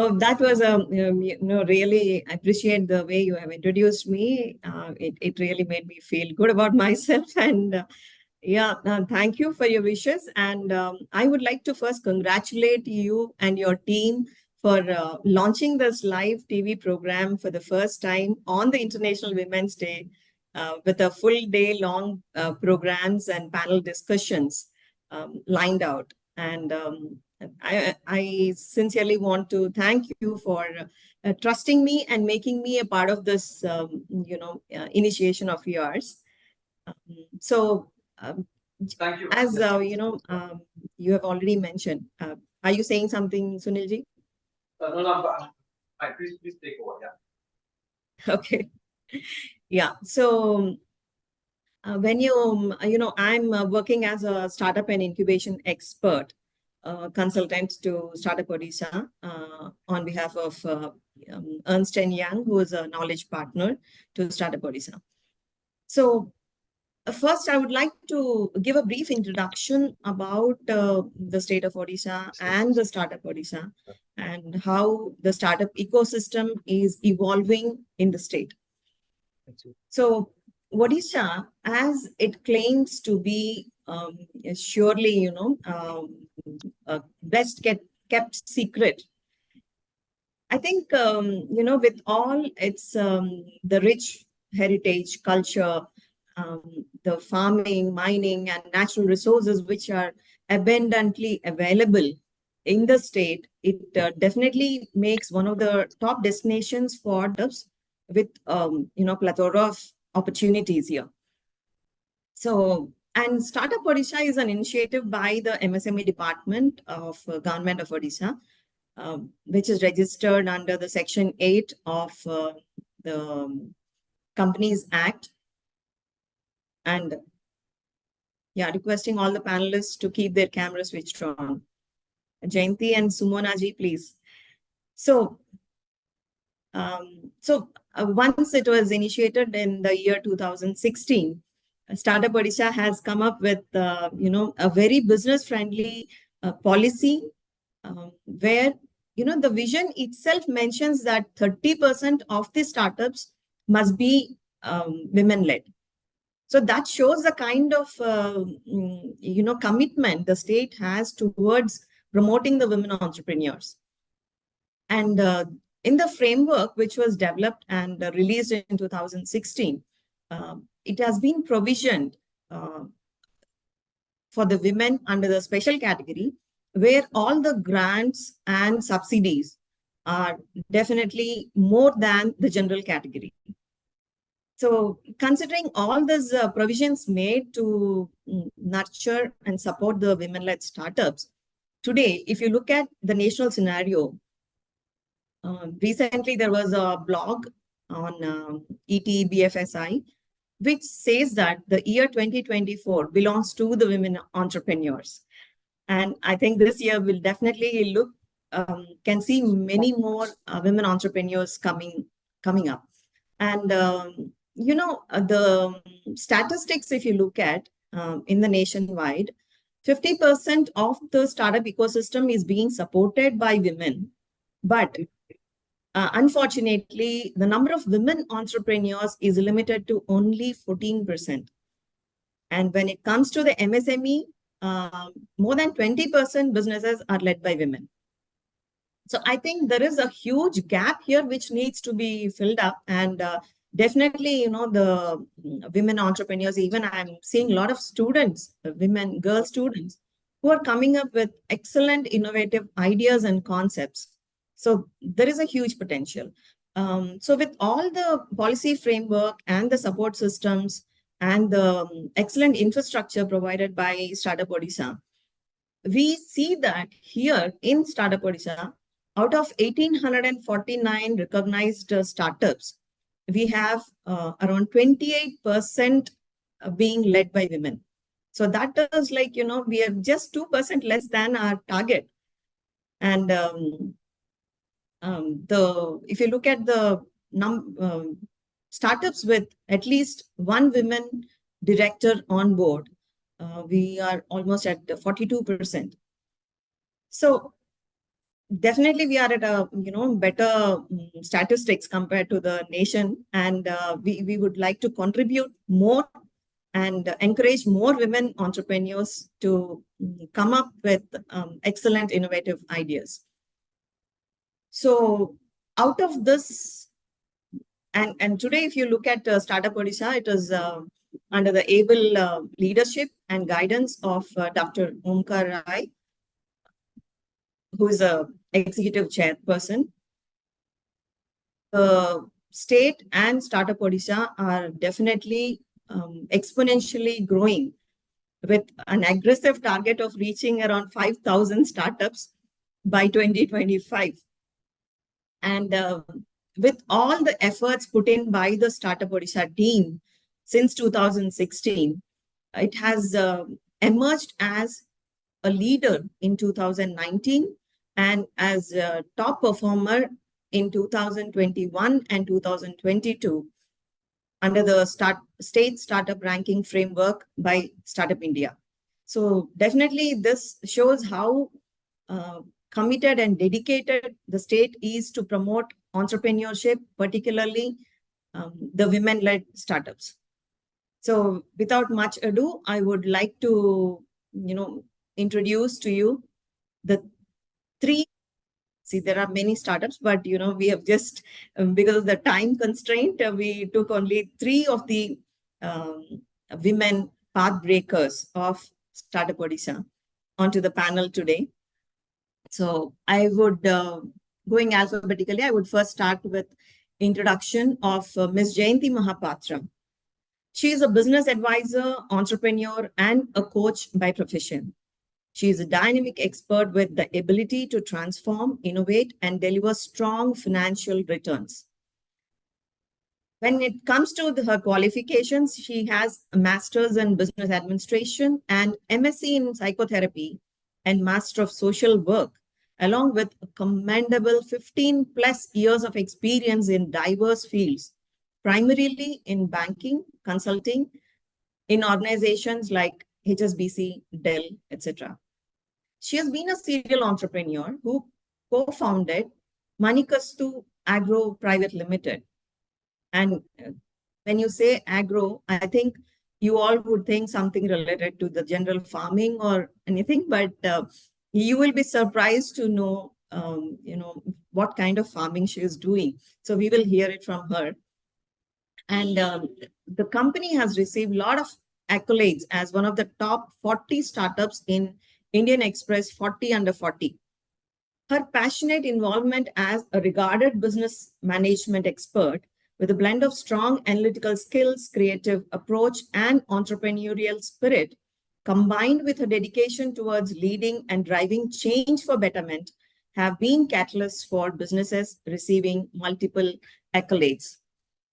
Oh, that was really appreciate the way you have introduced me. It really made me feel good about myself. And thank you for your wishes. And I would like to first congratulate you and your team for launching this live TV program for the first time on the International Women's Day with a full day long programs and panel discussions lined out. And I sincerely want to thank you for trusting me and making me a part of this, initiation of yours. So, thank you. As you have already mentioned, are you saying something, Sunilji? No, please take over. Yeah. Okay. Yeah. So, when I'm working as a startup and incubation expert consultant to Startup Odisha on behalf of Ernst & Young, who is a knowledge partner to Startup Odisha. So first, I would like to give a brief introduction about the state of Odisha and the Startup Odisha and how the startup ecosystem is evolving in the state. So Odisha, as it claims to be surely, best kept secret. I think, with all its the rich heritage, culture, the farming, mining, and natural resources which are abundantly available in the state, it definitely makes one of the top destinations for startups with, plethora of opportunities here. So, and Startup Odisha is an initiative by the MSME department of Government of Odisha, which is registered under the Section 8 of the Companies Act. And requesting all the panelists to keep their cameras switched on. Jayanti and Sumona ji, please. So, once it was initiated in the year 2016, Startup Odisha has come up with, a very business-friendly policy where, the vision itself mentions that 30% of the startups must be women-led. So that shows the kind of, commitment the state has towards promoting the women entrepreneurs. And in the framework, which was developed and released in 2016, it has been provisioned for the women under the special category, where all the grants and subsidies are definitely more than the general category. So considering all these provisions made to nurture and support the women-led startups, today, if you look at the national scenario, recently there was a blog on ETBFSI, which says that the year 2024 belongs to the women entrepreneurs. And I think this year will definitely can see many more women entrepreneurs coming up. And the statistics, if you look at in the nationwide, 50% of the startup ecosystem is being supported by women. But unfortunately, the number of women entrepreneurs is limited to only 14%. And when it comes to the MSME, more than 20% businesses are led by women. So I think there is a huge gap here which needs to be filled up. And definitely, the women entrepreneurs, even I'm seeing a lot of students, girl students, who are coming up with excellent innovative ideas and concepts. So there is a huge potential. So with all the policy framework and the support systems and the excellent infrastructure provided by Startup Odisha, we see that here in Startup Odisha, out of 1,849 recognized startups, we have around 28% being led by women. So that is like, we are just 2% less than our target. And if you look at the startups with at least one women director on board, we are almost at 42%. So definitely we are at a better statistics compared to the nation, and we would like to contribute more and encourage more women entrepreneurs to come up with excellent innovative ideas. So out of this, and today if you look at Startup Odisha, it is under the able leadership and guidance of Dr. Omkar Rai, who is a executive chairperson. The state and Startup Odisha are definitely exponentially growing with an aggressive target of reaching around 5,000 startups by 2025. And with all the efforts put in by the Startup Odisha team since 2016, it has emerged as a leader in 2019 and as a top performer in 2021 and 2022 under the state startup ranking framework by Startup India. So definitely this shows how committed and dedicated the state is to promote entrepreneurship, particularly the women-led startups. So without much ado, I would like to, introduce to you the three. See, there are many startups, but we have just because of the time constraint, we took only three of the women path breakers of Startup Odisha onto the panel today. So I would, going alphabetically, I would first start with introduction of Ms. Jayanti Mahapatra. She is a business advisor, entrepreneur, and a coach by profession. She is a dynamic expert with the ability to transform, innovate, and deliver strong financial returns. When it comes to her qualifications, she has a master's in business administration and MSc in psychotherapy and master of social work, along with a commendable 15 plus years of experience in diverse fields, primarily in banking, consulting, in organizations like HSBC, Dell, etc. She has been a serial entrepreneur who co-founded Manikastu Agro Private Limited. And when you say agro, I think you all would think something related to the general farming or anything, but you will be surprised to know, what kind of farming she is doing. So we will hear it from her. And the company has received a lot of accolades as one of the top 40 startups in Indian Express 40 under 40. Her passionate involvement as a regarded business management expert with a blend of strong analytical skills, creative approach, and entrepreneurial spirit, combined with her dedication towards leading and driving change for betterment, have been catalysts for businesses receiving multiple accolades.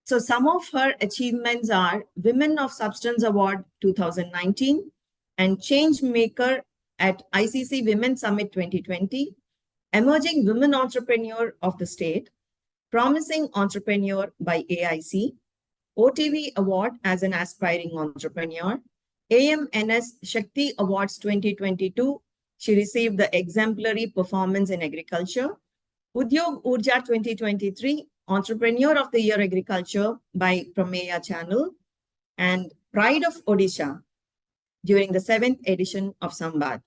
So some of her achievements are Women of Substance Award 2019 and Change Maker at ICC Women Summit 2020, Emerging Women Entrepreneur of the State, Promising Entrepreneur by AIC, OTV Award as an Aspiring Entrepreneur, AMNS Shakti Awards 2022. She received the Exemplary Performance in Agriculture, Udyog Urja 2023, Entrepreneur of the Year Agriculture by Prameya Channel, and Pride of Odisha during the 7th edition of Sambad.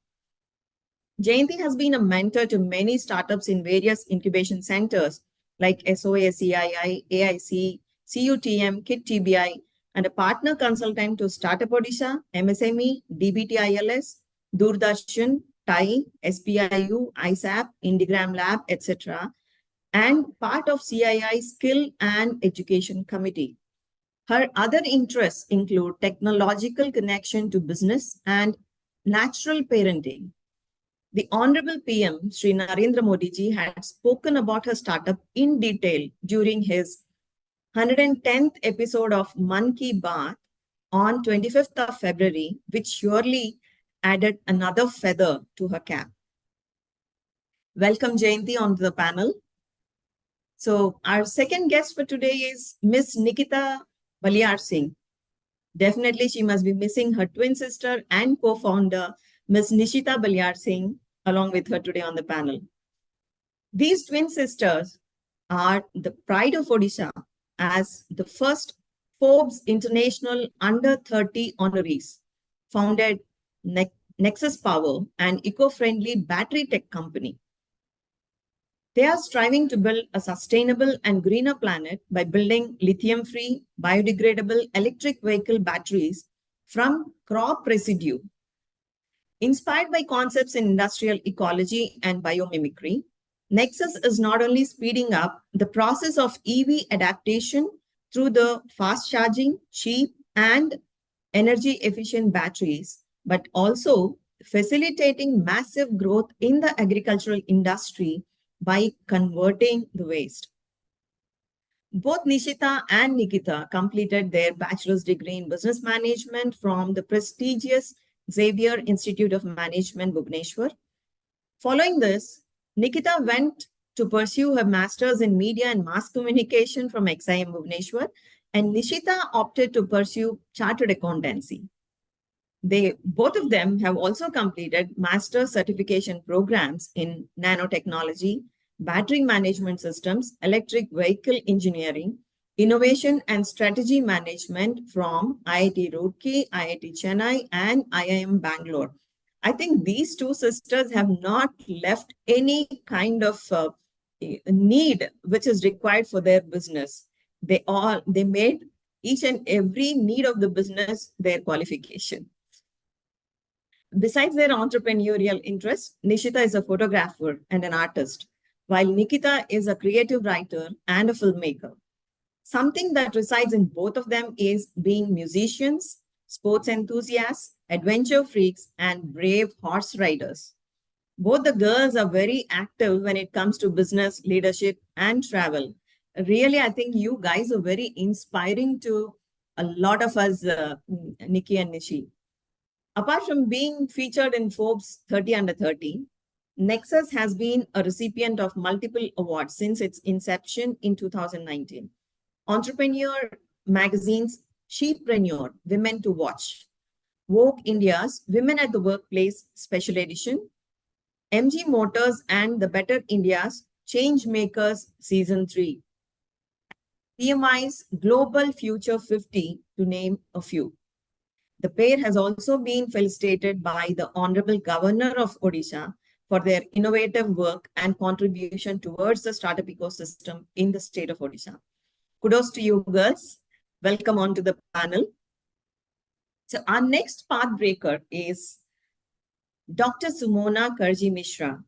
Jayanti has been a mentor to many startups in various incubation centers like SOACII, AIC, CUTM, KIT TBI, and a partner consultant to Startup Odisha, MSME, DBTILS, Doordarshan, TAI, SPIU, ISAP, Indigram Lab, etc., and part of CII Skill and Education Committee. Her other interests include technological connection to business and natural parenting. The Honorable PM, Sri Narendra Modi ji, had spoken about her startup in detail during his 110th episode of Man Ki Baat on 25th of February, which surely added another feather to her cap. Welcome, Jayanti, on the panel. So our second guest for today is Miss Nikita Baliar Singh. Definitely, she must be missing her twin sister and co-founder, Miss Nishita Baliar Singh, along with her today on the panel. These twin sisters are the pride of Odisha as the first Forbes International Under 30 honorees, founded Nexus Power, an eco-friendly battery tech company. They are striving to build a sustainable and greener planet by building lithium-free, biodegradable electric vehicle batteries from crop residue. Inspired by concepts in industrial ecology and biomimicry, Nexus is not only speeding up the process of EV adaptation through the fast charging, cheap, and energy efficient batteries, but also facilitating massive growth in the agricultural industry by converting the waste. Both Nishita and Nikita completed their bachelor's degree in business management from the prestigious Xavier Institute of Management, Bhubaneswar. Following this, Nikita went to pursue her master's in media and mass communication from XIM Bhubaneswar, and Nishita opted to pursue chartered accountancy. Both of them have also completed master's certification programs in nanotechnology, battery management systems, electric vehicle engineering, innovation and strategy management from IIT Roorkee, IIT Chennai, and IIM Bangalore. I think these two sisters have not left any kind of need which is required for their business. They made each and every need of the business their qualification. Besides their entrepreneurial interests, Nishita is a photographer and an artist, while Nikita is a creative writer and a filmmaker. Something that resides in both of them is being musicians, sports enthusiasts, adventure freaks, and brave horse riders. Both the girls are very active when it comes to business, leadership, and travel. Really, I think you guys are very inspiring to a lot of us, Nikki and Nishi. Apart from being featured in Forbes 30 Under 30, Nexus has been a recipient of multiple awards since its inception in 2019. Entrepreneur magazine's Shepreneur, Women to Watch, Vogue India's Women at the Workplace Special Edition, MG Motors and the Better India's Change Makers Season 3, PMI's Global Future 50, to name a few. The pair has also been felicitated by the Honorable Governor of Odisha for their innovative work and contribution towards the startup ecosystem in the state of Odisha. Kudos to you girls. Welcome onto the panel. So our next pathbreaker is Dr. Sumona Karji Mishra,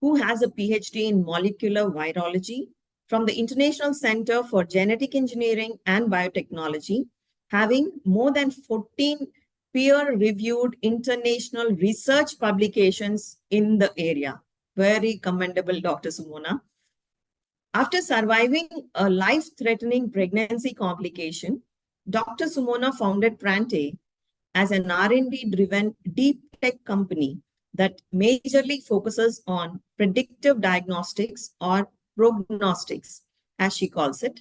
who has a PhD in molecular virology from the International Center for Genetic Engineering and Biotechnology, having more than 14 peer-reviewed international research publications in the area. Very commendable, Dr. Sumona. After surviving a life-threatening pregnancy complication, Dr. Sumona founded Prante as an R&D-driven deep tech company that majorly focuses on predictive diagnostics or prognostics, as she calls it,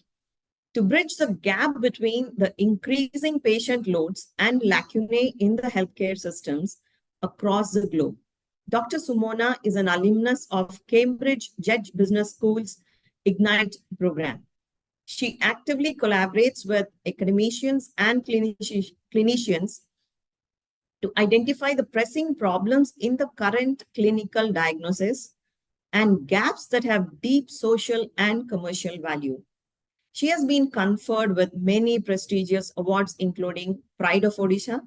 to bridge the gap between the increasing patient loads and lacunae in the healthcare systems across the globe. Dr. Sumona is an alumnus of Cambridge Judge Business School's Ignite program. She actively collaborates with academicians and clinicians to identify the pressing problems in the current clinical diagnosis and gaps that have deep social and commercial value. She has been conferred with many prestigious awards, including Pride of Odisha,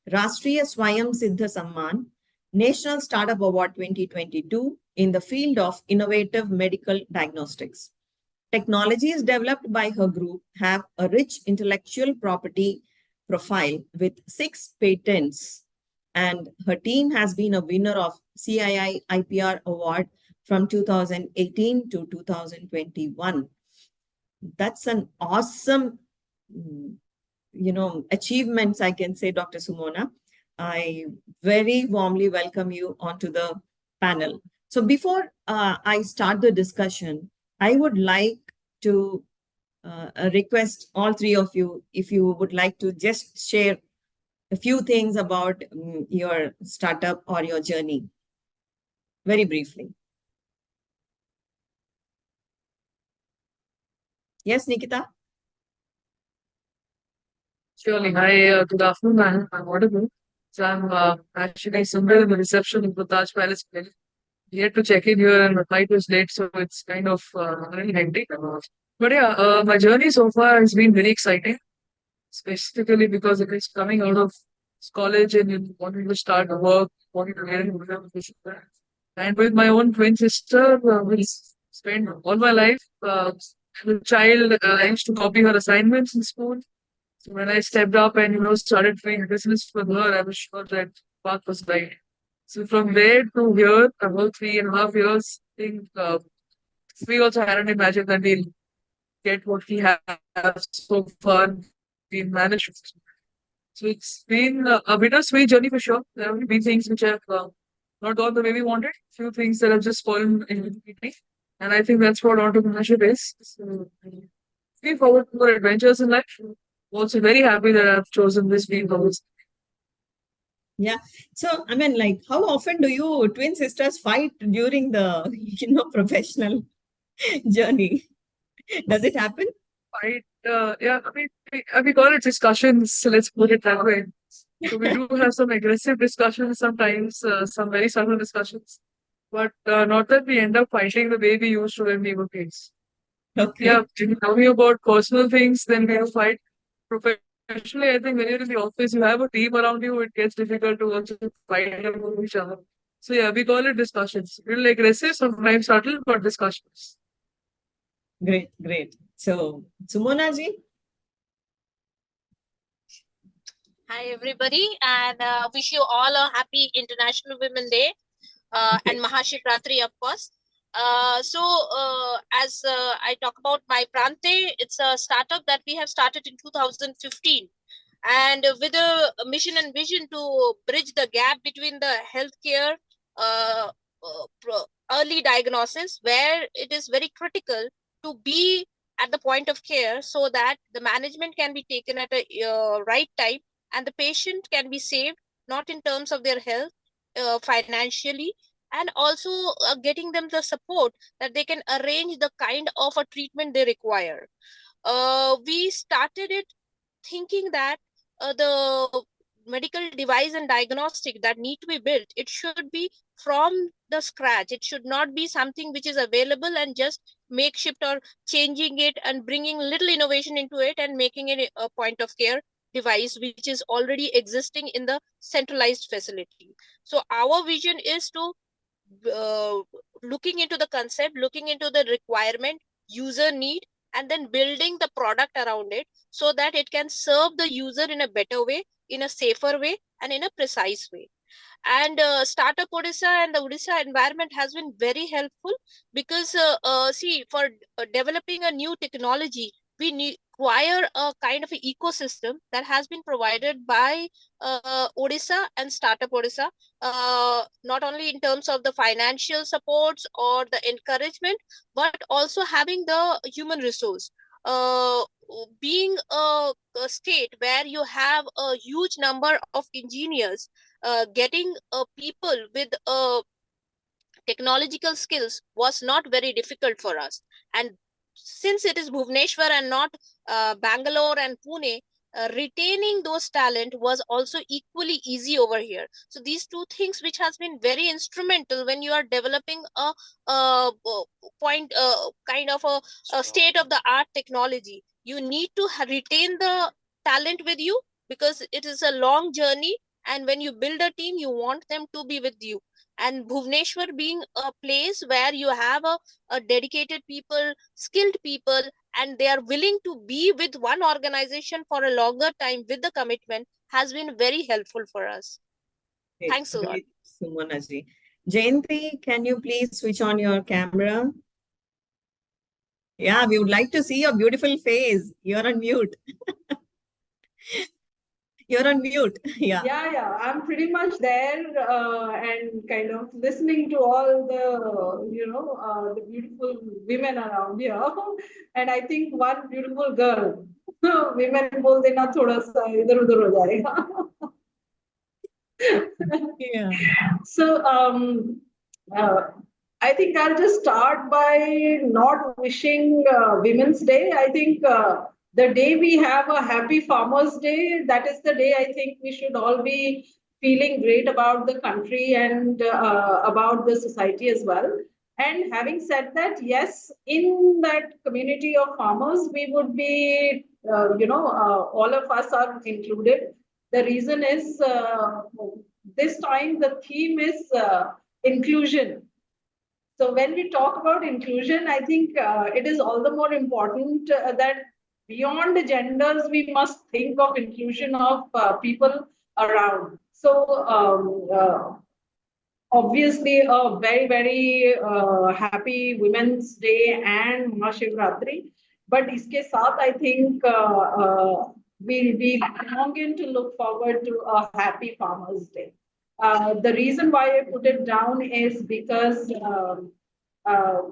Rashtriya Swayam Siddha Samman, National Startup Award 2022 in the field of innovative medical diagnostics. Technologies developed by her group have a rich intellectual property profile with 6 patents, and her team has been a winner of CII IPR Award from 2018 to 2021. That's an awesome, achievements, I can say, Dr. Sumona. I very warmly welcome you onto the panel. So before I start the discussion, I would like to request all three of you, if you would like to just share a few things about your startup or your journey, very briefly. Yes, Nikita? Surely. Hi, good afternoon, man. I'm audible. So I'm actually somewhere in the reception of the Taj Palace. Yet to check in here, and the flight was late, so it's kind of really hectic. But yeah, my journey so far has been very exciting, specifically because it is coming out of college and you wanting to start work, wanting to get into a and with my own twin sister, we spent all my life. As a child, I used to copy her assignments in school. So when I stepped up and started doing business with her, I was sure that path was right. So from there to here, about 3.5 years, I think we also hadn't imagined that we'll get what we have so far. We managed. So it's been a bittersweet journey for sure. There have been things which have not gone the way we wanted. Few things that have just fallen in between. And I think that's what entrepreneurship is. So, looking forward to more adventures in life. Also very happy that I've chosen this field. Yeah. So, I mean, like, how often do you twin sisters fight during the, professional journey? Does it happen? Fight, yeah, I mean, we call it discussions, so let's put it that way. So we do have some aggressive discussions sometimes, some very subtle discussions, but not that we end up fighting the way we used to when we were kids. Okay. Yeah, tell me about personal things, then we'll fight. Professionally, I think when you're in the office, you have a team around you, it gets difficult to also fight among each other. So yeah, we call it discussions. A little aggressive, sometimes subtle, but discussions. Great, great. So, Sumona ji? Hi, everybody, and wish you all a happy International Women Day and Mahashivratri, of course. As I talk about my Prante, it's a startup that we have started in 2015. And with a mission and vision to bridge the gap between the healthcare early diagnosis, where it is very critical to be at the point of care so that the management can be taken at a right time and the patient can be saved, not in terms of their health, financially, and also getting them the support that they can arrange the kind of a treatment they require. We started it thinking that the medical device and diagnostic that need to be built, it should be from the scratch. It should not be something which is available and just makeshift or changing it and bringing little innovation into it and making it a point of care device which is already existing in the centralized facility. So our vision is to looking into the concept, looking into the requirement, user need, and then building the product around it so that it can serve the user in a better way, in a safer way, and in a precise way. And Startup Odisha and the Odisha environment has been very helpful because, see, for developing a new technology, we require a kind of an ecosystem that has been provided by Odisha and Startup Odisha, not only in terms of the financial supports or the encouragement, but also having the human resource. Being a state where you have a huge number of engineers, getting people with technological skills was not very difficult for us. And since it is Bhubaneswar and not Bangalore and Pune, retaining those talent was also equally easy over here. So these two things which has been very instrumental when you are developing kind of a state of the art technology. You need to retain the talent with you because it is a long journey, and when you build a team you want them to be with you. And Bhubaneswar being a place where you have a dedicated people, skilled people, and they are willing to be with one organization for a longer time with the commitment has been very helpful for us. Great, Thanks a lot. great, Sumona ji. Jayanti, can you please switch on your camera? Yeah, we would like to see your beautiful face. You're on mute. You're on mute. Yeah. Yeah. I'm pretty much there and kind of listening to all the beautiful women around here. And I think one beautiful girl. Women बोल देना थोड़ा सा इधर उधर हो जाएगा. Yeah. So I think I'll just start by not wishing Women's Day. I think the day we have a happy Farmers Day, that is the day I think we should all be feeling great about the country and about the society as well. And having said that, yes, in that community of farmers, we would be, all of us are included. The reason is this time the theme is inclusion. So when we talk about inclusion, I think it is all the more important that beyond the genders, we must think of inclusion of people around. So obviously, a very, very happy Women's Day and Mahashivratri. But iske saath, I think we longing to look forward to a happy Farmers Day. The reason why I put it down is because uh,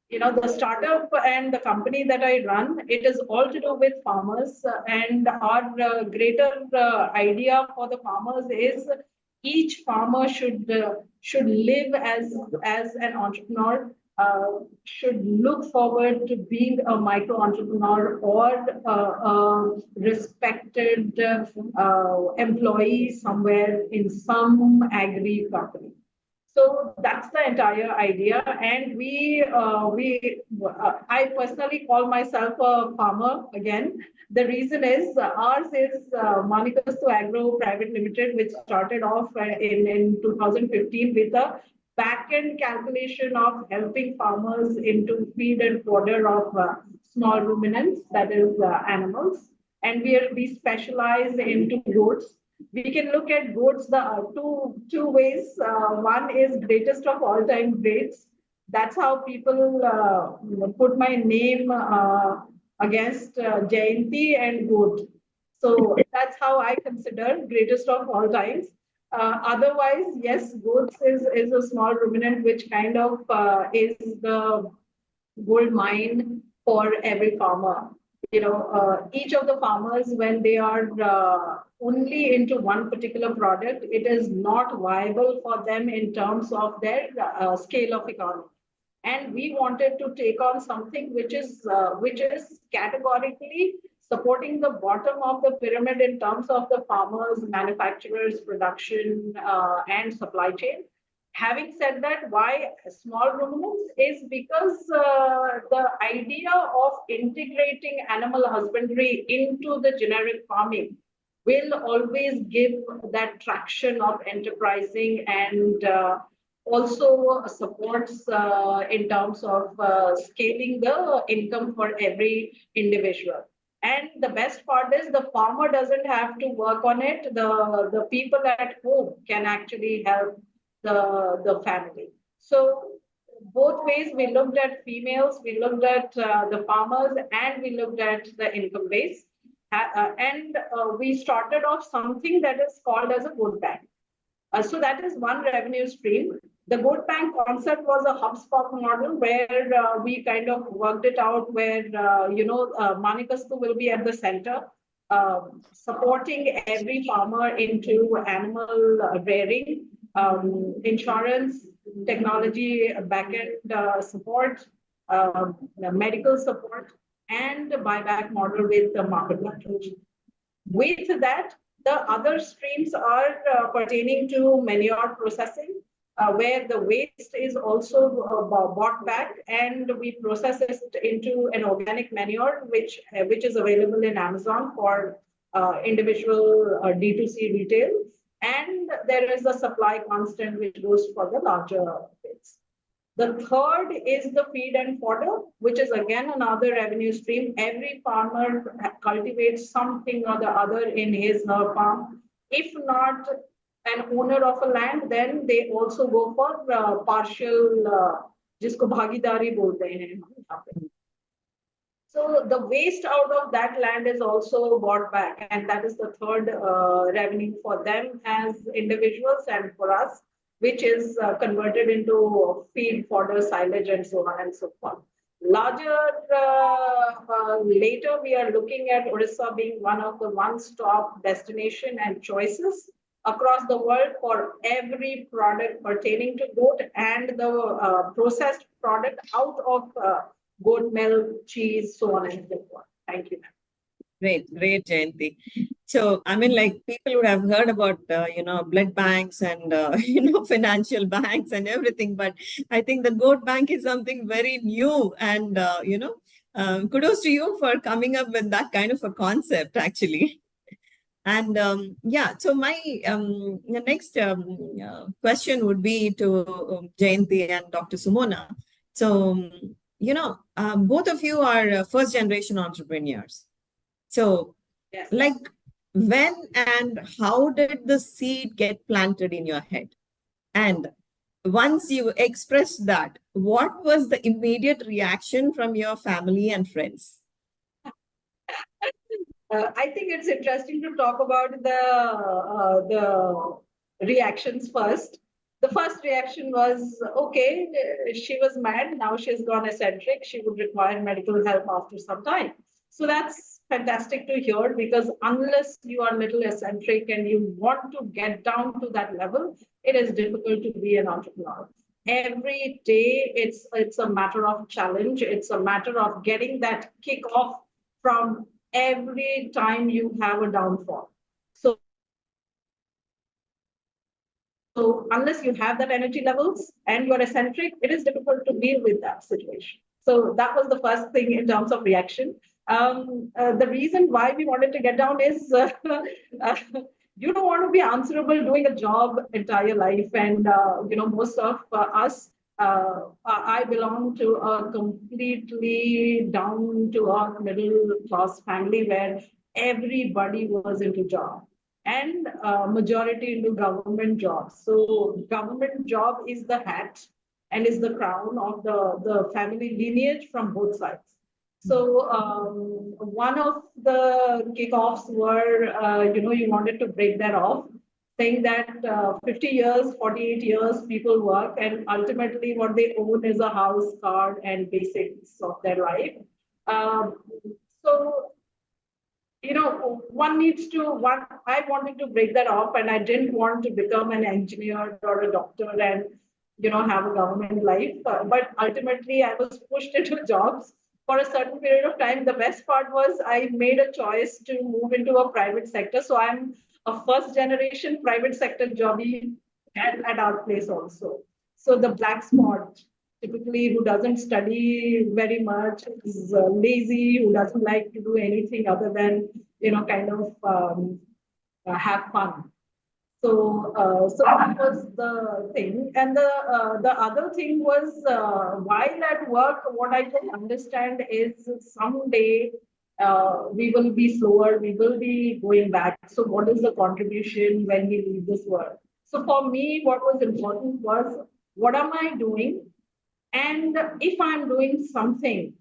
the startup and the company that I run, it is all to do with farmers, and our greater idea for the farmers is each farmer should live as an entrepreneur, should look forward to being a micro entrepreneur or a respected employee somewhere in some agri company. So that's the entire idea, and I personally call myself a farmer again. The reason is ours is Manikastu Agro Private Limited, which started off in 2015 with a back-end calculation of helping farmers into feed and fodder of small ruminants, that is animals, and we specialize into goats. We can look at goats the two ways. One is greatest of all time greats. That's how people put my name against Jayanti and goat. So that's how I consider greatest of all times. Otherwise, yes, goats is a small ruminant which kind of is the gold mine for every farmer. Each of the farmers, when they are only into one particular product, it is not viable for them in terms of their scale of economy. And we wanted to take on something which is categorically supporting the bottom of the pyramid in terms of the farmers, manufacturers, production, and supply chain. Having said that, why small ruminants is because the idea of integrating animal husbandry into the generic farming will always give that traction of enterprising and also supports in terms of scaling the income for every individual. And the best part is the farmer doesn't have to work on it. The people at home can actually help the family. So both ways, we looked at females, we looked at the farmers, and we looked at the income base. And we started off something that is called as a goat bank. So that is one revenue stream. The goat bank concept was a HubSpot model where we kind of worked it out where, Manikastu will be at the center, supporting every farmer into animal rearing, insurance, technology, backend support, medical support, and buyback model with the market leverage. With that, the other streams are pertaining to manure processing, where the waste is also bought back and we process it into an organic manure, which is available in Amazon for individual D2C retail. And there is a supply constant which goes for the larger bits. The third is the feed and fodder, which is again another revenue stream. Every farmer cultivates something or the other in his her farm. If not an owner of a land, then they also go for partial, jisko bhagidari bolte hain. So the waste out of that land is also bought back, and that is the third revenue for them as individuals and for us, which is converted into feed, fodder, silage, and so on and so forth. Larger, later we are looking at Odisha being one of the one-stop destination and choices across the world for every product pertaining to goat and the processed product out of goat milk, cheese, so on and so forth. Thank you. Great, great, Jayanti. So, I mean, like people would have heard about, blood banks and, financial banks and everything, but I think the goat bank is something very new and, kudos to you for coming up with that kind of a concept, actually. And so my the next question would be to Jayanti and Dr. Sumona. So, both of you are first generation entrepreneurs. So, Yes. like, when and how did the seed get planted in your head? And once you expressed that, what was the immediate reaction from your family and friends? I think it's interesting to talk about the reactions first. The first reaction was, okay, she was mad, now she's gone eccentric, she would require medical help after some time. So that's fantastic to hear, because unless you are little eccentric and you want to get down to that level, it is difficult to be an entrepreneur. Every day it's a matter of challenge, it's a matter of getting that kick off from every time you have a downfall. So unless you have that energy levels and you're eccentric, it is difficult to deal with that situation. So that was the first thing in terms of reaction. The reason why we wanted to get down is you don't want to be answerable doing a job entire life. And, most of us, I belong to a completely down to earth middle class family where everybody was into job and majority into government jobs. So government job is the hat and is the crown of the family lineage from both sides. So one of the kickoffs were, you wanted to break that off, saying that 50 years, 48 years, people work, and ultimately what they own is a house, car, and basics of their life. So I wanted to break that off, and I didn't want to become an engineer or a doctor and, have a government life. But ultimately, I was pushed into jobs for a certain period of time. The best part was I made a choice to move into a private sector. So I'm a first generation private sector jobby at our place also. So the black spot, typically who doesn't study very much, is lazy, who doesn't like to do anything other than, kind of have fun. So that was the thing. And the other thing was, while at work, what I can understand is someday we will be slower, we will be going back. So what is the contribution when we leave this world? So for me, what was important was, what am I doing? And if I'm doing something,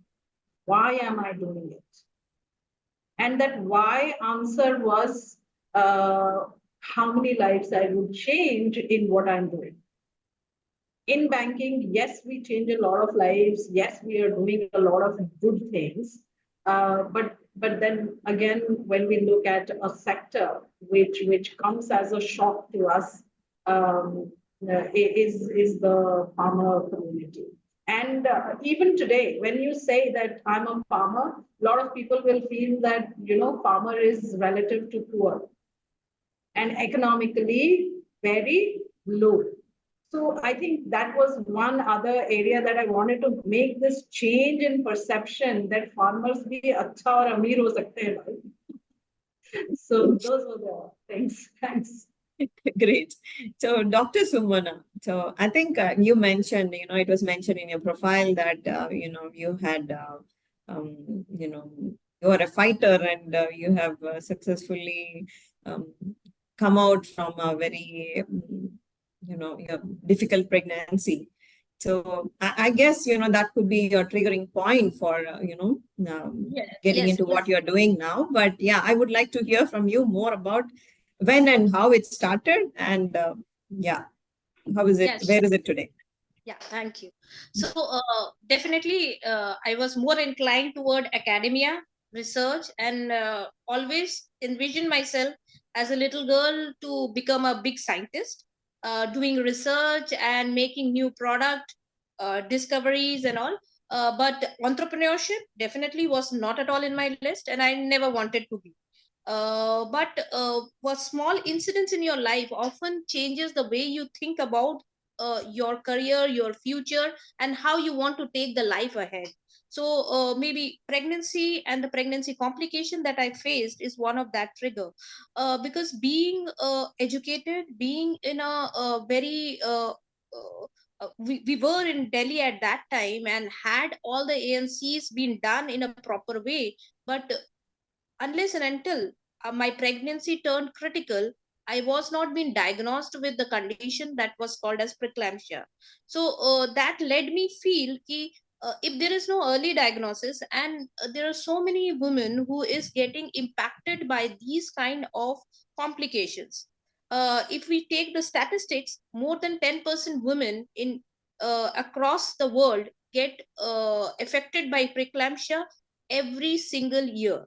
why am I doing it? And that why answer was how many lives I would change in what I'm doing. In banking, yes, we change a lot of lives. Yes, we are doing a lot of good things. But then again, when we look at a sector which comes as a shock to us, is the farmer community. And even today, when you say that I'm a farmer, a lot of people will feel that, farmer is relative to poor and economically very low. So I think that was one other area that I wanted to make this change in perception that farmers bhi acha aur ameer ho sakte hain, right? So those were the things. Thanks. Great. So, Dr. Sumana, so I think you mentioned, it was mentioned in your profile that, you had, you are a fighter and you have successfully come out from a very, difficult pregnancy. So I guess, that could be your triggering point for, getting into what you're doing now. But yeah, I would like to hear from you more about when and how it started, and how is it? Yes. Where is it today? Yeah, thank you. So definitely, I was more inclined toward academia, research, and always envision myself as a little girl to become a big scientist, doing research and making new product discoveries and all. But entrepreneurship definitely was not at all in my list, and I never wanted to be. But what small incidents in your life often changes the way you think about your career, your future, and how you want to take the life ahead. So maybe pregnancy and the pregnancy complication that I faced is one of that trigger. Because being educated, being in a very we were in Delhi at that time, and had all the ANCs been done in a proper way, but unless and until my pregnancy turned critical, I was not being diagnosed with the condition that was called as preeclampsia. So that led me feel ki, if there is no early diagnosis, and there are so many women who is getting impacted by these kind of complications. If we take the statistics, more than 10% women in across the world get affected by preeclampsia every single year.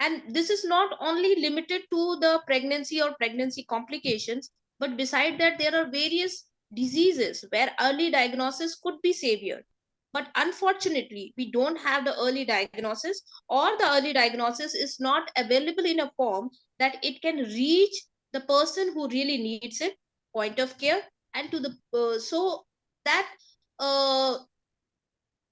And this is not only limited to the pregnancy or pregnancy complications, but beside that, there are various diseases where early diagnosis could be savior. But unfortunately, we don't have the early diagnosis, or the early diagnosis is not available in a form that it can reach the person who really needs it, point of care, and to the so that uh,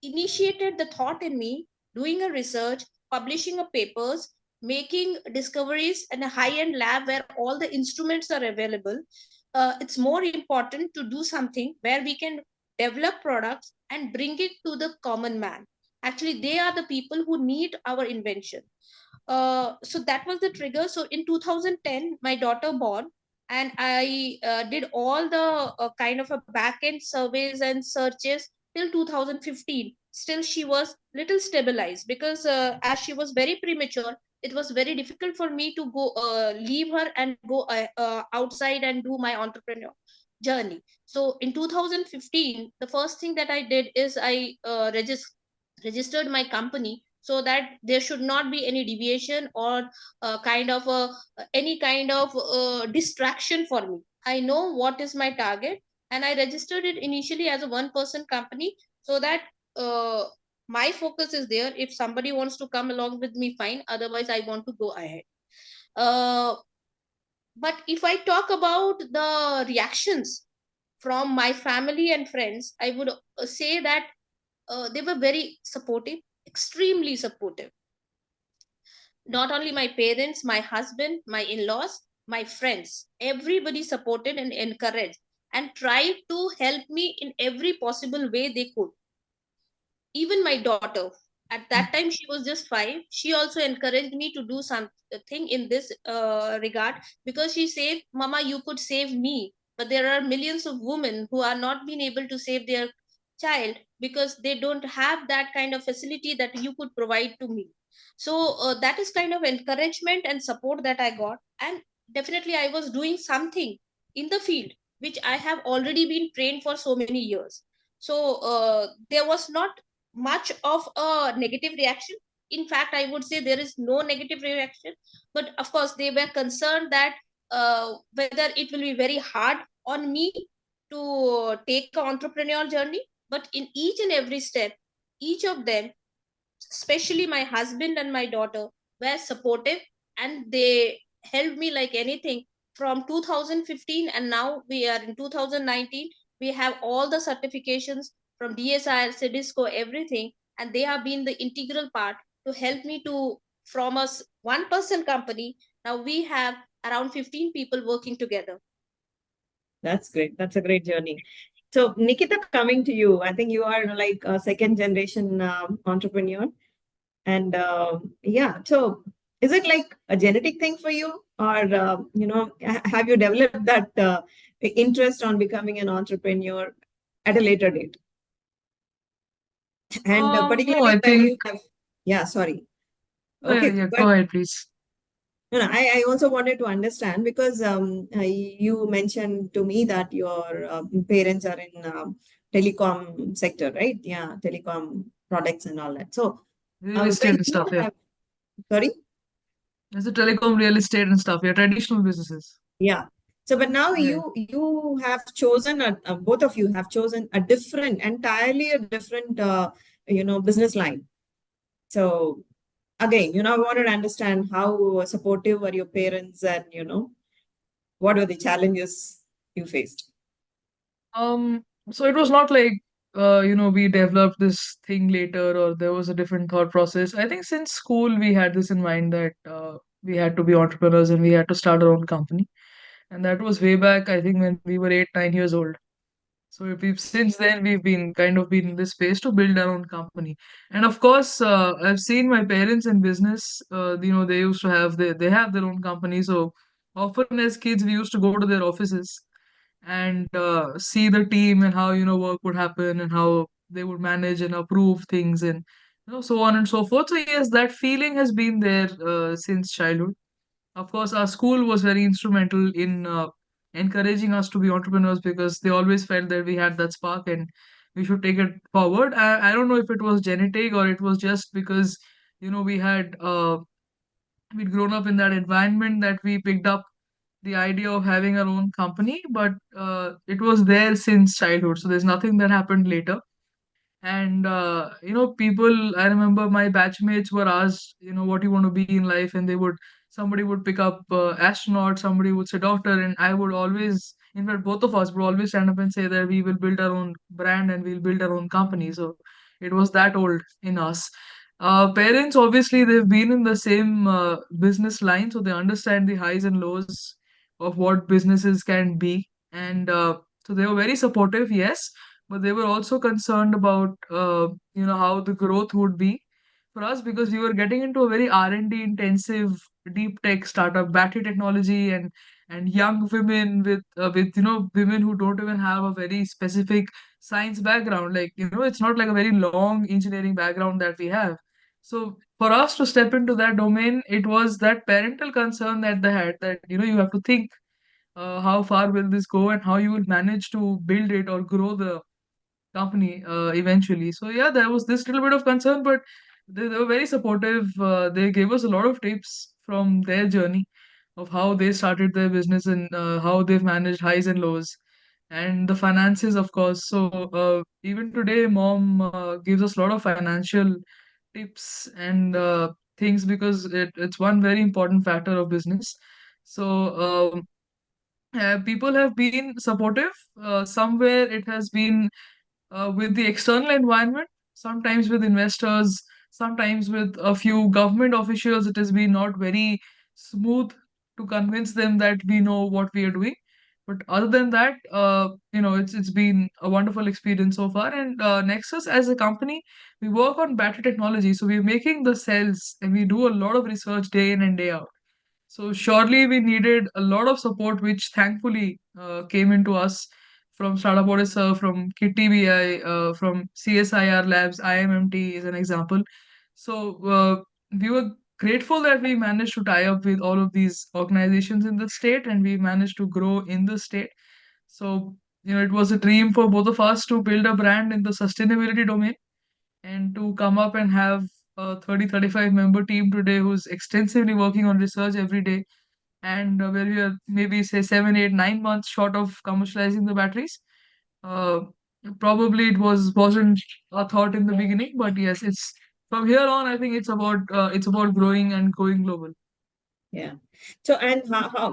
initiated the thought in me, doing a research, publishing a papers, making discoveries in a high-end lab where all the instruments are available. It's more important to do something where we can develop products and bring it to the common man. Actually, they are the people who need our invention. So that was the trigger. So in 2010, my daughter born, and I did all the kind of a back-end surveys and searches till 2015. Still, she was little stabilized, because as she was very premature, it was very difficult for me to go leave her and go outside and do my entrepreneur journey. So in 2015, the first thing that I did is I registered my company, so that there should not be any deviation or kind of a any kind of distraction for me. I know what is my target, and I registered it initially as a one person company, so that uh, my focus is there. If somebody wants to come along with me, fine, otherwise I want to go ahead. uh, but if I talk about the reactions from my family and friends, I would say that they were very supportive, extremely supportive. Not only my parents, my husband, my in-laws, my friends, everybody supported and encouraged and tried to help me in every possible way they could. Even my daughter, at that time she was just 5, she also encouraged me to do something in this regard, because she said, mama, you could save me, but there are millions of women who are not being able to save their child because they don't have that kind of facility that you could provide to me. So that is kind of encouragement and support that I got. And definitely I was doing something in the field which I have already been trained for so many years. So there was not much of a negative reaction. In fact, I would say there is no negative reaction. But of course, they were concerned that whether it will be very hard on me to take an entrepreneurial journey. But in each and every step, each of them, especially my husband and my daughter, were supportive, and they helped me like anything. From 2015, and now we are in 2019, we have all the certifications from DSI, Cedisco, everything, and they have been the integral part to help me to, from a one-person company, now we have around 15 people working together. That's great. That's a great journey. So, Nikita, coming to you, I think you are like a second generation entrepreneur. And yeah, so is it like a genetic thing for you? Or, have you developed that interest on becoming an entrepreneur at a later date? And No, particularly I where think. you have, yeah, sorry. Yeah, Okay, yeah, but go ahead, please. no, I also wanted to understand because you mentioned to me that your parents are in telecom sector, right? Yeah, telecom products and all that. So Real when estate and you stuff, yeah. have, sorry? There's a telecom, real estate and stuff. Yeah, traditional businesses. Yeah. So, but now Right. you have chosen both of you have chosen a different, entirely a different, business line. So again, I wanted to understand how supportive were your parents, and what were the challenges you faced. Um, so it was not like we developed this thing later or there was a different thought process. I think since school we had this in mind that we had to be entrepreneurs and we had to start our own company. And that was way back, I think, when we were 8, 9 years old. So we've since then we've been kind of been in this space to build our own company. And of course, I've seen my parents in business. They used to have they have their own company. So often as kids, we used to go to their offices and see the team and how work would happen and how they would manage and approve things and so on and so forth. So yes, that feeling has been there since childhood. Of course, our school was very instrumental in encouraging us to be entrepreneurs because they always felt that we had that spark and we should take it forward. I don't know if it was genetic or it was just because we had we'd grown up in that environment that we picked up the idea of having our own company, but it was there since childhood. So there's nothing that happened later. And people, I remember my batchmates were asked, what you want to be in life, and somebody would pick up astronaut, somebody would say doctor, and I would always, in fact, both of us would always stand up and say that we will build our own brand and we'll build our own company. So it was that old in us. Parents, obviously, they've been in the same business line, so they understand the highs and lows of what businesses can be. And so they were very supportive, yes, but they were also concerned about how the growth would be for us because we were getting into a very R&D intensive deep tech startup, battery technology, and young women with women who don't even have a very specific science background. Like it's not like a very long engineering background that we have. So for us to step into that domain, it was that parental concern that they had that you have to think how far will this go and how you will manage to build it or grow the company eventually. So yeah, there was this little bit of concern, but they were very supportive. They gave us a lot of tips from their journey of how they started their business and how they've managed highs and lows and the finances, of course. So even today, mom gives us a lot of financial tips and things because it's one very important factor of business. So people have been supportive. Somewhere it has been with the external environment, sometimes with investors, sometimes with a few government officials. It has been not very smooth to convince them that we know what we are doing. But other than that, it's been a wonderful experience so far. And Nexus as a company, we work on battery technology. So we're making the cells and we do a lot of research day in and day out. So surely we needed a lot of support, which thankfully came into us from Startup Odisha, from KTBI, from CSIR Labs, IMMT is an example. So we were grateful that we managed to tie up with all of these organizations in the state and we managed to grow in the state. So, it was a dream for both of us to build a brand in the sustainability domain and to come up and have a 35 member team today who's extensively working on research every day and where we are maybe say 7, 8, 9 months short of commercializing the batteries. uh, Probably wasn't a thought in the beginning, but yes, it's from here on. I think it's about growing and going global. Yeah. So, and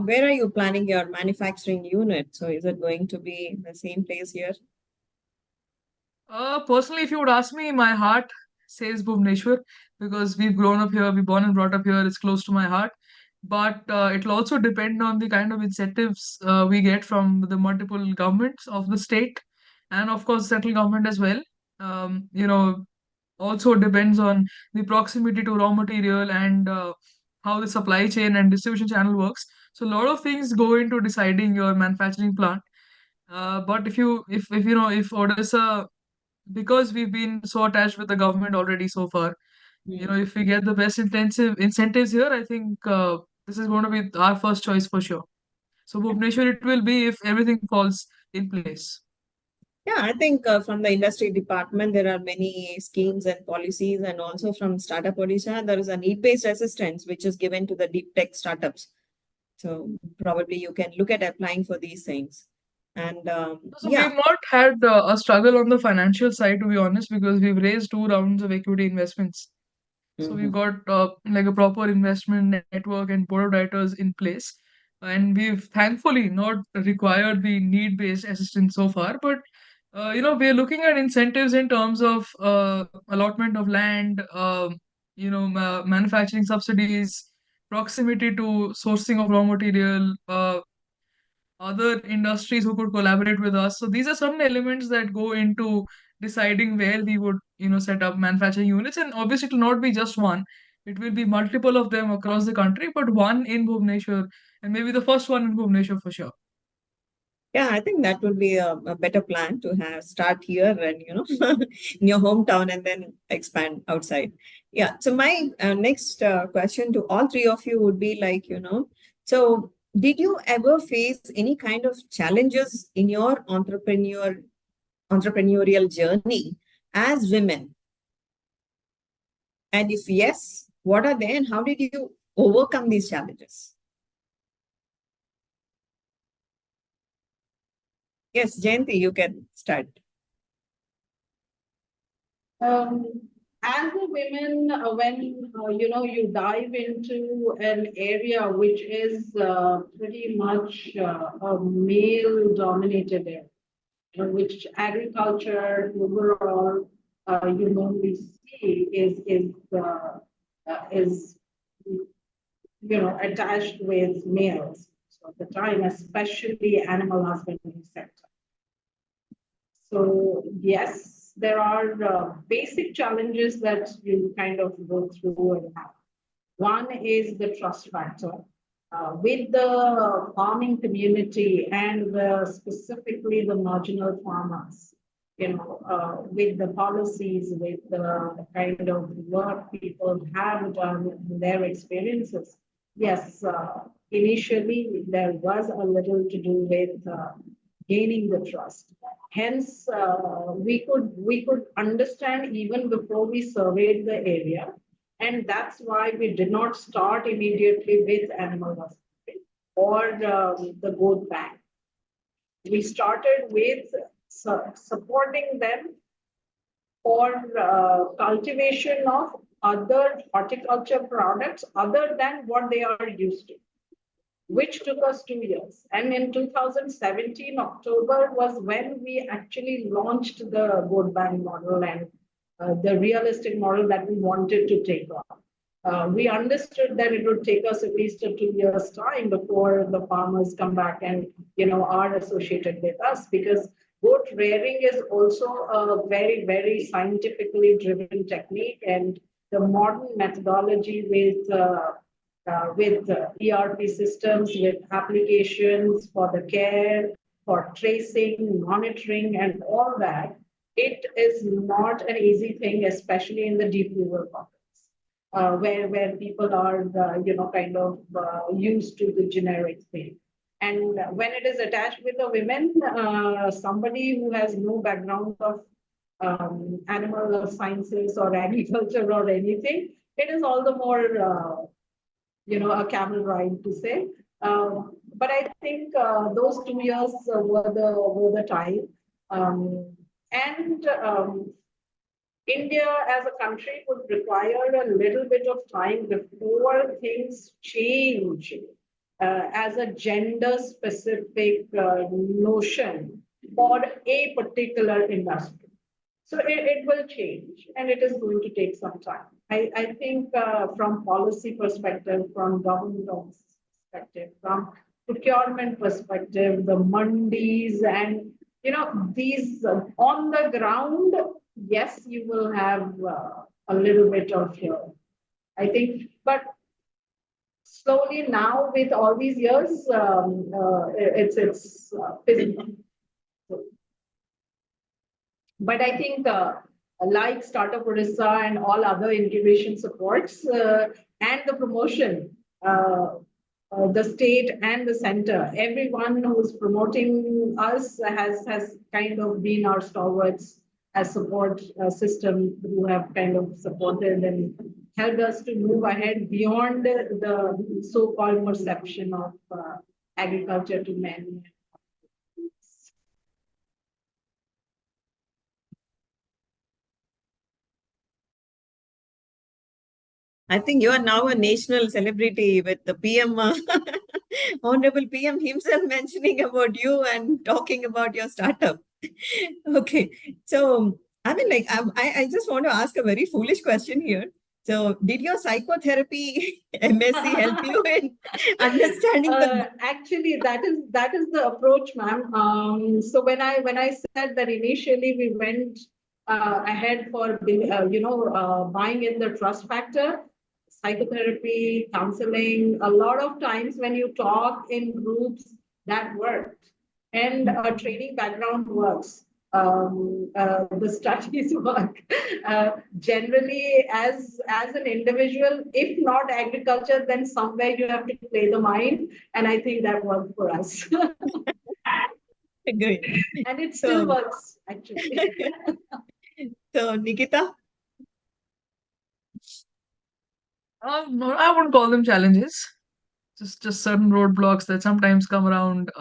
where are you planning your manufacturing unit? So, is it going to be the same place here? Personally, if you would ask me, my heart says Bhubaneswar because we've grown up here, we're born and brought up here. It's close to my heart. But it'll also depend on the kind of incentives we get from the multiple governments of the state and, of course, central government as well. Also depends on the proximity to raw material and how the supply chain and distribution channel works. So a lot of things go into deciding your manufacturing plant. But if Odisha, because we've been so attached with the government already so far, if we get the best intensive incentives here, I think this is going to be our first choice for sure. So Bhubaneswar it will be if everything falls in place. Yeah, I think from the industry department, there are many schemes and policies, and also from Startup Odisha, there is a need-based assistance which is given to the deep tech startups. So probably you can look at applying for these things. And So yeah. we've not had a struggle on the financial side, to be honest, because we've raised 2 rounds of equity investments. So we've got like a proper investment network and board of directors in place. And we've thankfully not required the need-based assistance so far. But, we're looking at incentives in terms of allotment of land, manufacturing subsidies, proximity to sourcing of raw material, other industries who could collaborate with us. So these are certain elements that go into deciding where we would, set up manufacturing units. And obviously, it will not be just one. It will be multiple of them across the country, but one in Bhubaneswar, and maybe the first one in Bhubaneswar for sure. Yeah, I think that would be a better plan to have start here and in your hometown and then expand outside. Yeah. So my next question to all three of you would be like, so did you ever face any kind of challenges in your entrepreneurial journey as women? And if yes, what are they and how did you overcome these challenges? Yes, Jayanti, you can start. As a women, when you dive into an area which is pretty much a male-dominated area, which agriculture overall you normally see is attached with males. So at the time, especially animal husbandry sector. So yes, there are basic challenges that you kind of go through and have. One is the trust factor. With the farming community and specifically the marginal farmers, with the policies, with the kind of work people have done in their experiences, yes, initially there was a little to do with gaining the trust. Hence, we could understand even before we surveyed the area, and that's why we did not start immediately with animal husbandry or the goat bank. We started with supporting them for cultivation of other horticulture products other than what they are used to, which took us 2 years. And in 2017, October was when we actually launched the goat bank model and the realistic model that we wanted to take on. We understood that it would take us at least a 2 years time before the farmers come back and are associated with us, because goat rearing is also a very, very scientifically driven technique, and the modern methodology with ERP systems, with applications for the care, for tracing, monitoring, and all that, it is not an easy thing, especially in the deep rural pockets, where people are, used to the generic thing. And when it is attached with the women, somebody who has no background of animal sciences or agriculture or anything, it is all the more a camel ride to say. But I think those 2 years were the time. India as a country would require a little bit of time before things change as a gender specific notion for a particular industry. So it will change, and it is going to take some time. I think from policy perspective, from government perspective, from procurement perspective, the mandis and these on the ground, yes, you will have a little bit of I think, but slowly now with all these years, it's physical. But I think like Startup Odisha and all other incubation supports and the promotion the state and the center. Everyone who's promoting us has kind of been our stalwarts as support system who have kind of supported and helped us to move ahead beyond the so-called perception of agriculture to men. I think you are now a national celebrity with the PM, Honorable PM himself mentioning about you and talking about your startup. Okay, so I mean, like, I just want to ask a very foolish question here. So, did your psychotherapy MSc help you in understanding the? Actually, that is the approach, ma'am. So when I said that initially we went ahead for buying in the trust factor, psychotherapy, counseling. A lot of times when you talk in groups, that worked, and a training background works. The studies work. Generally, as an individual, if not agriculture, then somewhere you have to play the mind, and I think that worked for us. Great. And it still works, actually. So, Nikita? No, I wouldn't call them challenges. Just certain roadblocks that sometimes come around,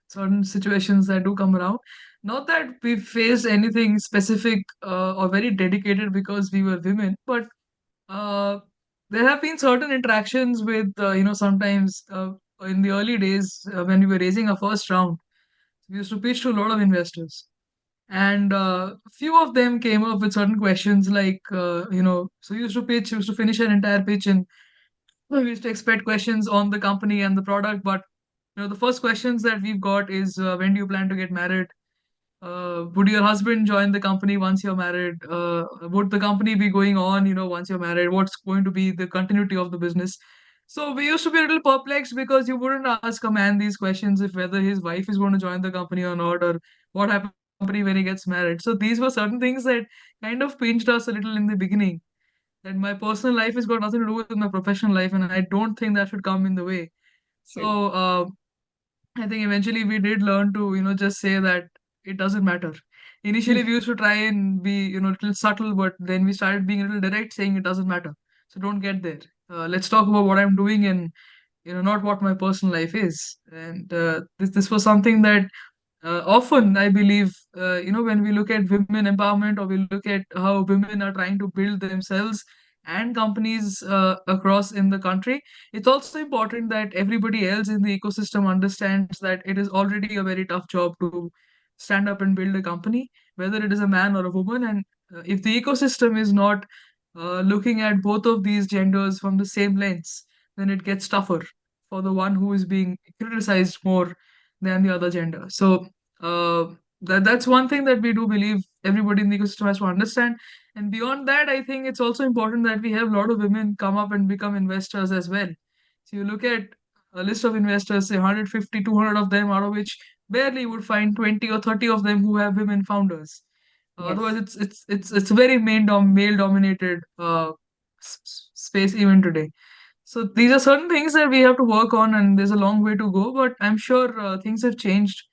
certain situations that do come around. Not that we faced anything specific or very dedicated because we were women, but uh, there have been certain interactions with, sometimes in the early days when we were raising our first round, we used to pitch to a lot of investors. And few of them came up with certain questions like, so we used to finish an entire pitch and we used to expect questions on the company and the product, but the first questions that we've got is when do you plan to get married? Would your husband join the company once you're married? Would the company be going on, once you're married? What's going to be the continuity of the business? So we used to be a little perplexed because you wouldn't ask a man these questions if whether his wife is going to join the company or not, or what happens company when he gets married. So these were certain things that kind of pinched us a little in the beginning. That my personal life has got nothing to do with my professional life, and I don't think that should come in the way. So I think eventually we did learn to, just say that it doesn't matter. Initially, we used to try and be, a little subtle, but then we started being a little direct, saying it doesn't matter. So don't get there. Let's talk about what I'm doing and, not what my personal life is. And this was something that often I believe, when we look at women empowerment or we look at how women are trying to build themselves and companies across in the country, it's also important that everybody else in the ecosystem understands that it is already a very tough job to stand up and build a company, whether it is a man or a woman. And if the ecosystem is not looking at both of these genders from the same lens, then it gets tougher for the one who is being criticized more than the other gender. So that's one thing that we do believe everybody in the ecosystem has to understand. And beyond that, I think it's also important that we have a lot of women come up and become investors as well. So you look at a list of investors, say 150, 200 of them, out of which barely would find 20 or 30 of them who have women founders. Otherwise, it's a very male dominated space even today. So these are certain things that we have to work on, and there's a long way to go. But I'm sure things have changed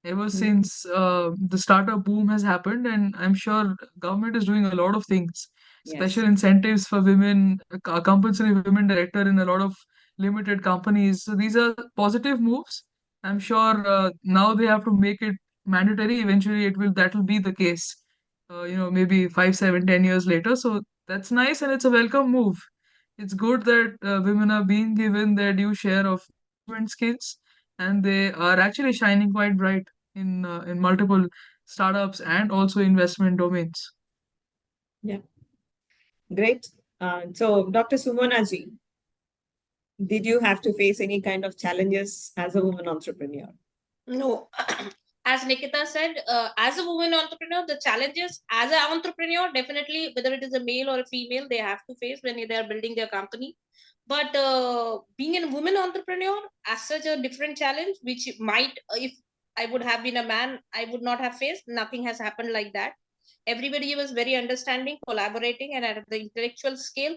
ever since the startup boom has happened, and I'm sure government is doing a lot of things, Yes. special incentives for women, compulsory women director in a lot of limited companies. So these are positive moves. I'm sure now they have to make it mandatory. Eventually, that will be the case. Maybe 5, 7, 10 years later. So that's nice, and it's a welcome move. It's good that women are being given their due share of management skills, and they are actually shining quite bright in multiple startups and also investment domains. Yeah. Great. So, Dr. Sumana ji, did you have to face any kind of challenges as a woman entrepreneur? No. As Nikita said, as a woman entrepreneur, the challenges as an entrepreneur, definitely, whether it is a male or a female, they have to face when they are building their company. But being a woman entrepreneur, as such a different challenge, which might, if I would have been a man, I would not have faced. Nothing has happened like that. Everybody was very understanding, collaborating, and at the intellectual scale,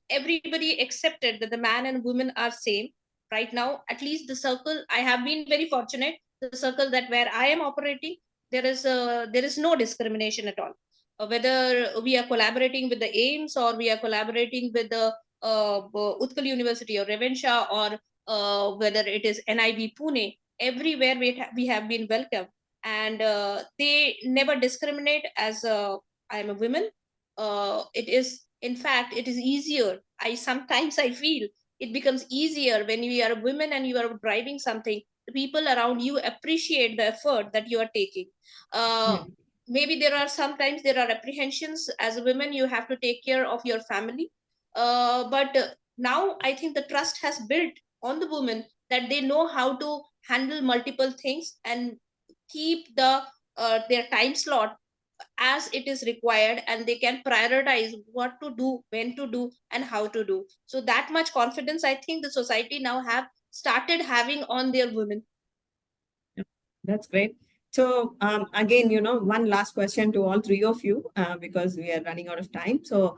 everybody accepted that the man and women are same. right now, at least the circle, I have been very fortunate. The circle that where I am operating, there is no discrimination at all. Whether we are collaborating with the AIMS or we are collaborating with the Utkal University or Revensha, or whether it is NIB Pune, everywhere we have been welcome, and they never discriminate as I am a woman. It is, in fact, it is easier. Sometimes I feel it becomes easier when you are a woman and you are driving something. The people around you appreciate the effort that you are taking. Yeah. Maybe sometimes there are apprehensions. As a woman, you have to take care of your family. But now I think the trust has built on the women, that they know how to handle multiple things and keep their time slot as it is required, and they can prioritize what to do, when to do, and how to do. So that much confidence I think the society now have started having on their women. That's great. So again, one last question to all three of you, because we are running out of time. So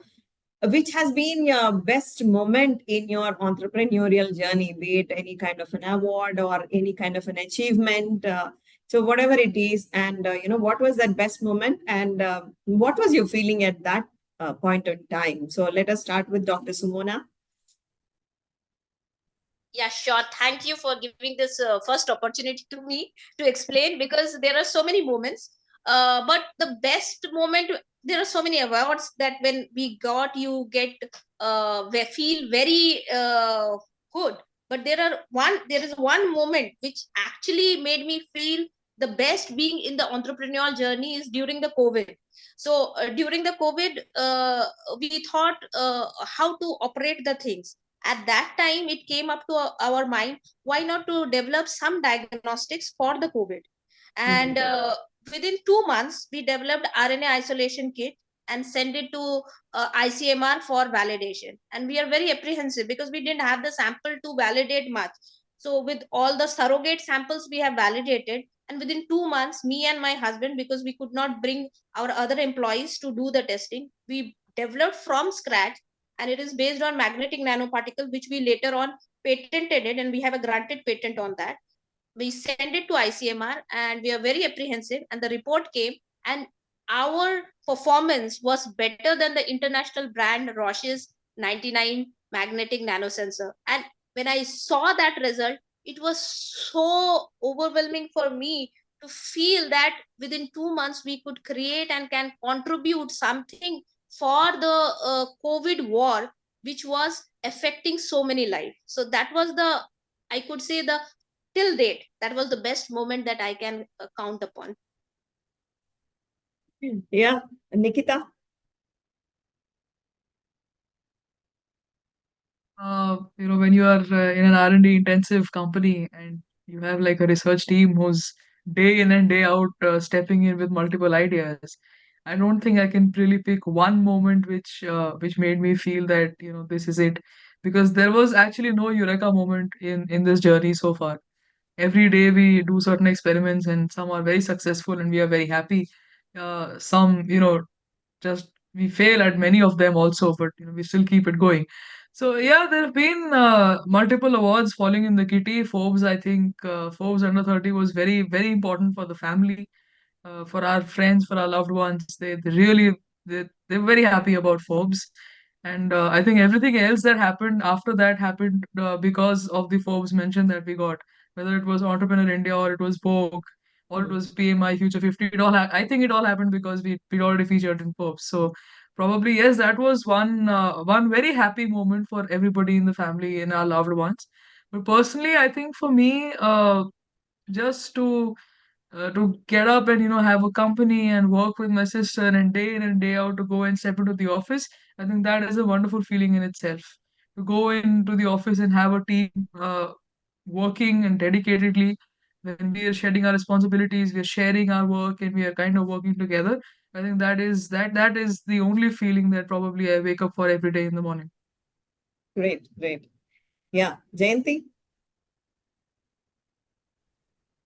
which has been your best moment in your entrepreneurial journey, be it any kind of an award or any kind of an achievement? So whatever it is, and what was that best moment, and what was your feeling at that point in time? So let us start with Dr. Sumona. Yeah, sure. Thank you for giving this first opportunity to me to explain, because there are so many moments. But the best moment, there are so many awards that when we got, you get we feel very good. But there is one moment which actually made me feel the best being in the entrepreneurial journey is during the COVID. So during the COVID, we thought how to operate the things. At that time it came up to our mind, why not to develop some diagnostics for the COVID. And within 2 months we developed RNA isolation kit and sent it to ICMR for validation. And we are very apprehensive because we didn't have the sample to validate much. So with all the surrogate samples we have validated, and within 2 months, me and my husband, because we could not bring our other employees to do the testing, we developed from scratch, and it is based on magnetic nanoparticle, which we later on patented it, and we have a granted patent on that. We sent it to ICMR, and we are very apprehensive, and the report came, and our performance was better than the international brand Roche's 99 magnetic nanosensor. And when I saw that result, it was so overwhelming for me to feel that within 2 months we could create and can contribute something for the COVID war, which was affecting so many lives. So that was I could say, till date, that was the best moment that I can count upon. Yeah, Nikita. When you are in an R&D intensive company and you have like a research team who's day in and day out stepping in with multiple ideas, I don't think I can really pick one moment which made me feel that this is it, because there was actually no eureka moment in this journey so far. Every day we do certain experiments and some are very successful and we are very happy. Some just we fail at many of them also, but we still keep it going. So yeah, there have been multiple awards falling in the kitty. Forbes, I think Forbes Under 30 was very, very important for the family, for our friends, for our loved ones. They really they're very happy about Forbes. And I think everything else that happened after that happened because of the Forbes mention that we got, whether it was Entrepreneur India or it was Vogue or it was PMI Future 50. I think it all happened because we already featured in Forbes. So probably yes, that was one very happy moment for everybody in the family and our loved ones. But personally, I think for me, just to get up and have a company and work with my sister and day in and day out to go and step into the office, I think that is a wonderful feeling in itself. To go into the office and have a team working and dedicatedly, when we are shedding our responsibilities, we are sharing our work and we are kind of working together. I think that is the only feeling that probably I wake up for every day in the morning. Great, great. Yeah, Jayanti.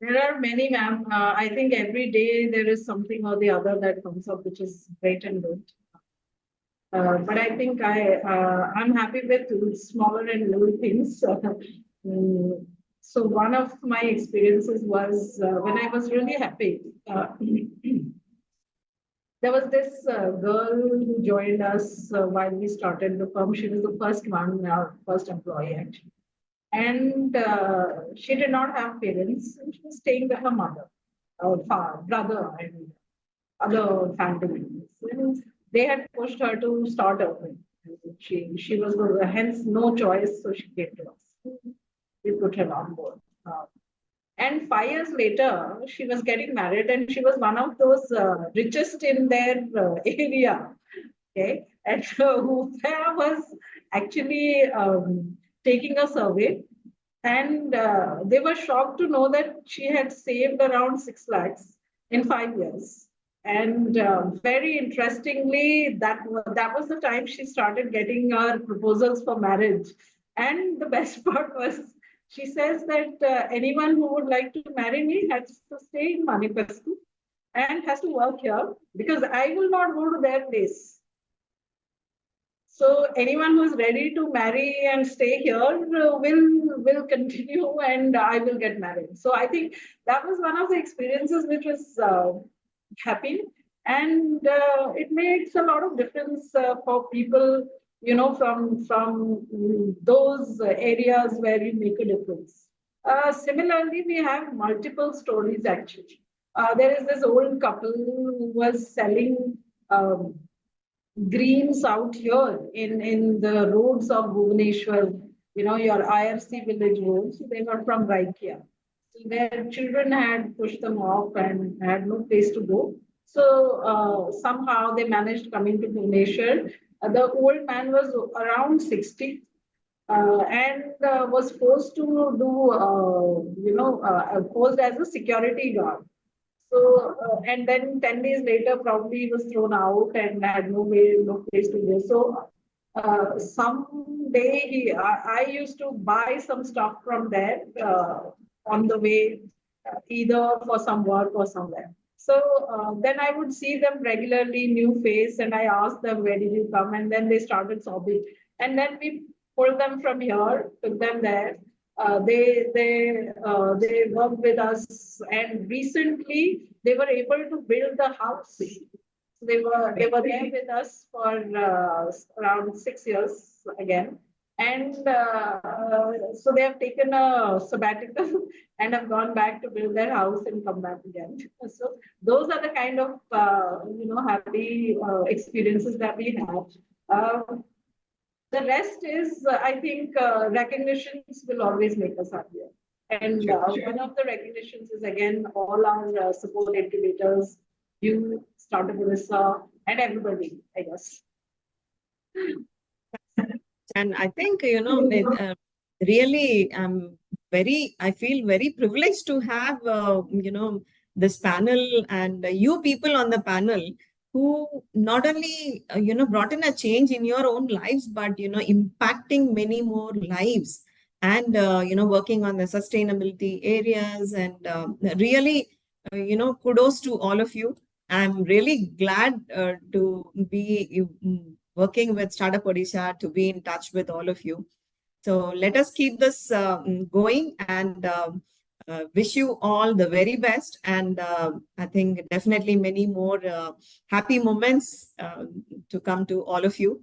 There are many, ma'am. I think every day there is something or the other that comes up, which is great and good. But I think I'm happy with smaller and little things. So one of my experiences was when I was really happy. There was this girl who joined us while we started the firm. She was the first one, our first employee actually. And she did not have parents. And she was staying with her mother, brother, and other family members. And they had pushed her to start earning. She was hence no choice, so she came to us. We put her on board. And 5 years later, she was getting married, and she was one of those richest in their area. Okay, and who was actually taking a survey, and they were shocked to know that she had saved around 6 lakhs in 5 years. And very interestingly, that was the time she started getting her proposals for marriage. And the best part was, she says that anyone who would like to marry me has to stay in Manifesto and has to work here, because I will not go to their place. So anyone who is ready to marry and stay here will continue, and I will get married. So I think that was one of the experiences which was happy, and it makes a lot of difference for people, you know, from those areas where you make a difference. Similarly, we have multiple stories actually. There is this old couple who was selling greens out here in the roads of Bhubaneswar, you know, your IRC village roads. They were from Raikia. So their children had pushed them off and had no place to go. So somehow they managed coming to Bhubaneswar. The old man was around 60 and was forced to do, posed as a security guard. So, and then 10 days later, probably he was thrown out and had no place to go. So, someday I used to buy some stuff from there on the way, either for some work or somewhere. So then I would see them regularly, new face, and I asked them, where did you come? And then they started sobbing. And then we pulled them from here, took them there. They worked with us, and recently they were able to build the house. So they were there with us for around 6 years again, and so they have taken a sabbatical and have gone back to build their house and come back again. So those are the kind of happy experiences that we have. The rest is, I think, recognitions will always make us happier. And one of the recognitions is, again, all our support incubators, you, Startup Odisha, and everybody, I guess. And I think, really, I feel very privileged to have, this panel and you people on the panel who not only, brought in a change in your own lives, but, impacting many more lives and, working on the sustainability areas and really, kudos to all of you. I'm really glad to be working with Startup Odisha, to be in touch with all of you. So let us keep this going and wish you all the very best. And I think definitely many more happy moments to come to all of you.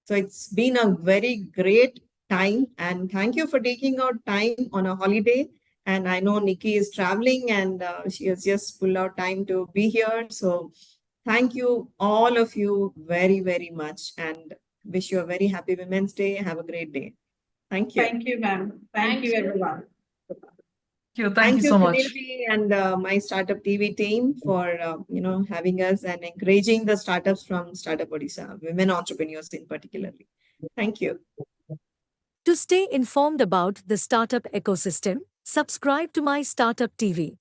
So it's been a very great time, and thank you for taking out time on a holiday. And I know Nikki is traveling, and she has just pulled out time to be here. So thank you, all of you, very, very much, and wish you a very happy Women's Day. Have a great day. Thank you. Thank you, ma'am. Thank you, everyone. Thank you so much. Community and MyStartup TV team for having us and encouraging the startups from Startup Odisha, women entrepreneurs in particular. Thank you. To stay informed about the startup ecosystem, subscribe to MyStartup TV.